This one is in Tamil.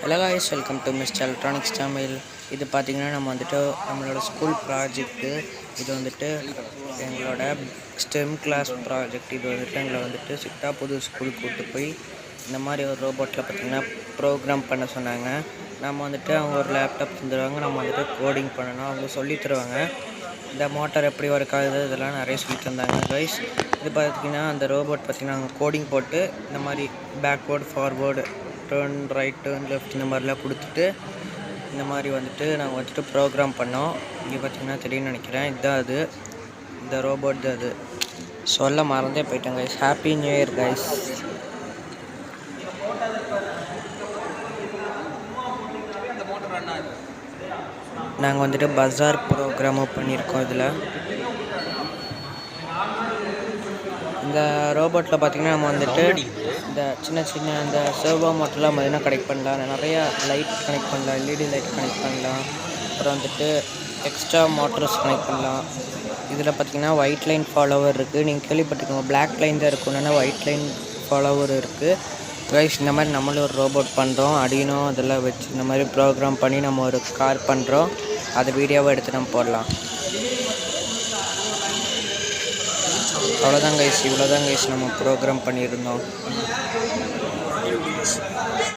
Hello guys, welcome to Mr. Electronics Tamil. இது பார்த்தீங்கன்னா நம்ம வந்துட்டு நம்மளோட ஸ்கூல் ப்ராஜெக்ட்டு. இது வந்துட்டு எங்களோட ஸ்டெம் கிளாஸ் ப்ராஜெக்ட். இது வந்துட்டு எங்களை வந்துட்டு சிட்டாபுது ஸ்கூலுக்கு கூப்பிட்டு போய் இந்த மாதிரி ஒரு ரோபோட்டில் பார்த்திங்கன்னா ப்ரோக்ராம் பண்ண சொன்னாங்க. நம்ம வந்துட்டு அவங்க ஒரு லேப்டாப் தந்துடுவாங்க, நம்ம வந்துட்டு கோடிங் பண்ணணும், அவங்க சொல்லி தருவாங்க. இந்த மோட்டார் எப்படி ஒர்க் ஆகுது இதெல்லாம் நிறைய சொல்லி தந்தாங்க கைஸ். இது பார்த்திங்கன்னா அந்த ரோபோட் பார்த்திங்கன்னா நாங்கள் கோடிங் போட்டு இந்த மாதிரி backward forward turn right turn left இந்த மாதிரிலாம் கொடுத்துட்டு இந்த மாதிரி வந்துட்டு நாங்கள் வந்துட்டு ப்ரோக்ராம் பண்ணோம். இங்கே பார்த்திங்கன்னா தெரியும்னு நினைக்கிறேன், இதுதான் அது, இந்த ரோபோட் தான் அது. சொல்ல மறந்தே போயிட்டேன் guys. Happy new year guys. நாங்கள் வந்துட்டு பஜார் ப்ரோக்ராமும் பண்ணியிருக்கோம். இதில் இந்த ரோபோட்டில் பார்த்திங்கன்னா நம்ம வந்துட்டு இந்த சின்ன சின்ன இந்த சர்வோ மோட்டர்லாம் பார்த்திங்கன்னா கனெக்ட் பண்ணலாம், நிறையா லைட் கனெக்ட் பண்ணலாம், எல்இடி லைட் கனெக்ட் பண்ணலாம், அப்புறம் வந்துட்டு எக்ஸ்ட்ரா மோட்டர்ஸ் கனெக்ட் பண்ணலாம். இதில் பார்த்திங்கன்னா ஒயிட் லைன் ஃபாலோவர் இருக்குது, நீங்கள் கேள்விப்பட்டிருக்கோங்க. பிளாக் லைன் தான் இருக்கும், இல்லைன்னா ஒயிட் லைன் ஃபாலோவர் இருக்குது கைஸ். இந்த மாதிரி நம்மளும் ஒரு ரோபோட் பண்ணுறோம், அடினோ அதெல்லாம் வச்சு இந்த மாதிரி ப்ரோக்ராம் பண்ணி நம்ம ஒரு கார் பண்ணுறோம். அதை வீடியோவை எடுத்து நம்ம போடலாம். அவ்வளோதான் கைஸ், இவ்வளோதான் கைஸ் நம்ம ப்ரோக்ராம் பண்ணியிருந்தோம்.